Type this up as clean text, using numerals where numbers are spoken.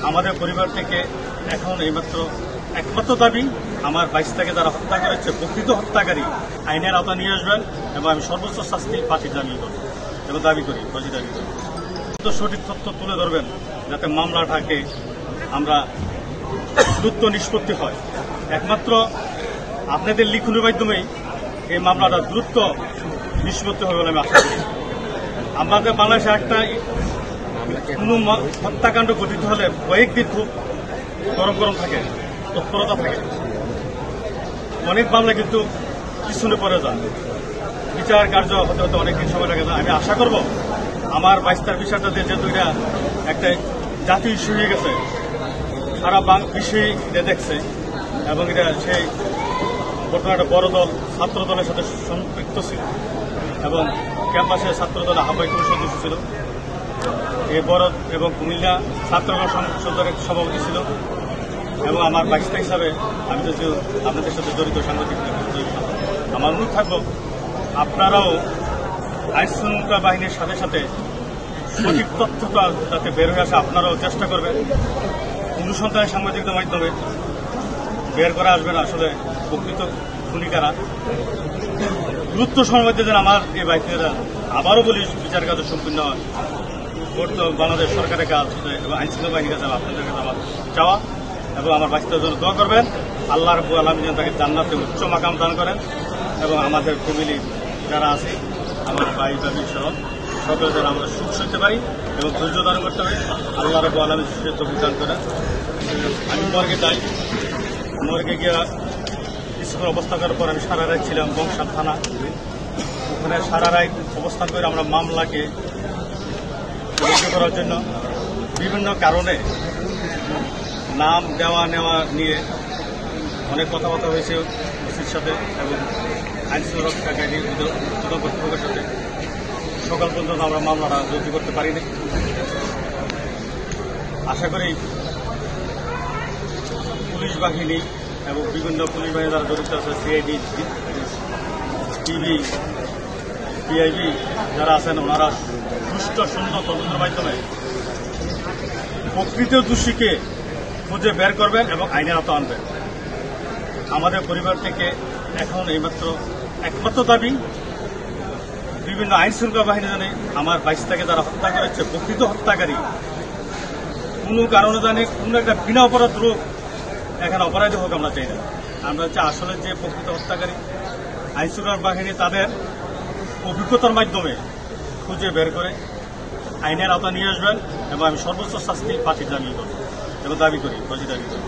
আমাদের পরিবার থেকে এখন এইমাত্র একমাত্র দাবি, আমার 22 থেকে যারা হত্যা করেছে প্রকৃত হত্যাকারী আইনের আওতা নিয়ে আসবেন এবং আমি সর্বোচ্চ শাস্তি ফাঁসির দাবি করি এবং দাবি করি ফাঁসি দাবি করি। সঠিক তথ্য তুলে ধরবেন যাতে মামলাটাকে আমরা দ্রুত নিষ্পত্তি হয়। একমাত্র আপনাদের লিখনের মাধ্যমেই এই মামলাটা দ্রুত নিষ্পত্তি হবে বলে আমি আশা করি। আমাদের বাংলাদেশে একটা কোনো হত্যাকাণ্ড গঠিত হলে কয়েকদিন খুব গরম থাকে, তৎপরতা থাকে। অনেক মামলা কিন্তু পিছনে পড়ে যায়, বিচার কার্য হতে হতে অনেকদিন সময় লাগে যায়। আমি আশা করব আমার 22 বিষয়টাতে যেহেতু এটা একটা জাতীয় ইস্যু হয়ে গেছে, সারা বিশ্বেই এটা দেখছে এবং এটা সেই বর্তমানে একটা বড় দল ছাত্র দলের সাথে সম্পৃক্ত ছিল এবং ক্যাম্পাসে ছাত্র দল আহ্বায়ক সদস্য ছিল, এই বড় এবং কুমিল্লা ছাত্রগণ সংসদের সভাপতি ছিল এবং আমার 22 হিসাবে আমি যদি আপনাদের সাথে জড়িত সাংবাদিক আমার অনুরোধ থাকবো আপনারাও আইন শৃঙ্খলা বাহিনীর সাথে সাথে সঠিক তথ্যটা যাতে বের হয়ে আসে আপনারাও চেষ্টা করবেন। অনুসন্ধানের সাংবাদিকতার মাধ্যমে বের করে আসবেন আসলে প্রকৃত খুনিকারা। গুরুত্ব সময় যেন আমার এই বাইকেরা আবারও বলি বিচার কাজে সম্পূর্ণ হয়। বাংলাদেশ সরকারের কাজ এবং আইন শৃঙ্খলা বাহিনীর কাছে আপনাদের কাছে আমার চাওয়া এবং আমার বাচ্চাদের জন্য দোয়া করবেন। আল্লাহ রাব্বুল আলামিন যেন তাকে জান্নাতে উচ্চ মাকাম দান করেন এবং আমাদের ফ্যামিলি যারা আছে আমার ভাই ভাবি সহ সকলে যেন আমরা সুখ সইতে পারি এবং ধৈর্য ধারণ করতে পারি। আল্লাহ রাব্বুল আলামিন সুখের তৌফিক দান করেন। আমি মর্গে যাই, মর্গে গিয়ে কিছুক্ষণ অবস্থান করার পর আমি সারা রাত ছিলাম বংশাল থানা। ওখানে সারা রাত অবস্থান করে আমরা মামলাকে করার জন্য বিভিন্ন কারণে নাম দেওয়া নেওয়া নিয়ে অনেক কথাবার্তা হয়েছে ওসির সাথে এবং আইন শৃঙ্খলা বাহিনীর কর্তৃপক্ষের সাথে। সকাল পর্যন্ত আমরা মামলাটা রুজু করতে পারিনি। আশা করি পুলিশ বাহিনী এবং বিভিন্ন পুলিশ বাহিনী যারা জড়িত আছে, সিআইডি, টিভি, পিআইবি যারা আছেন ওনারা সুষ্ঠু সুন্দর তদন্তের মাধ্যমে প্রকৃত দোষীকে খুঁজে বের করবেন এবং আইনের আওতা আনবেন। আমাদের পরিবার থেকে এখন এইমাত্র একমাত্র দাবি, বিভিন্ন আইন শৃঙ্খলা বাহিনী জানে আমার 22 থেকে যারা হত্যা করেছে প্রকৃত হত্যাকারী কোনো কারণে জানে কোনো একটা বিনা অপরাধ লোক এখানে অপরাধী হোক আমরা চাই না। আমরা হচ্ছে আসলে যে প্রকৃত হত্যাকারী আইন শৃঙ্খলা বাহিনী তাদের অভিজ্ঞতার মাধ্যমে খুঁজে বের করে আইনের আওতা নিয়ে আসবেন এবং আমি সর্বোচ্চ শাস্তি ফাঁসির দাবি করি এবং দাবি করি ফাঁসি দাবি করি।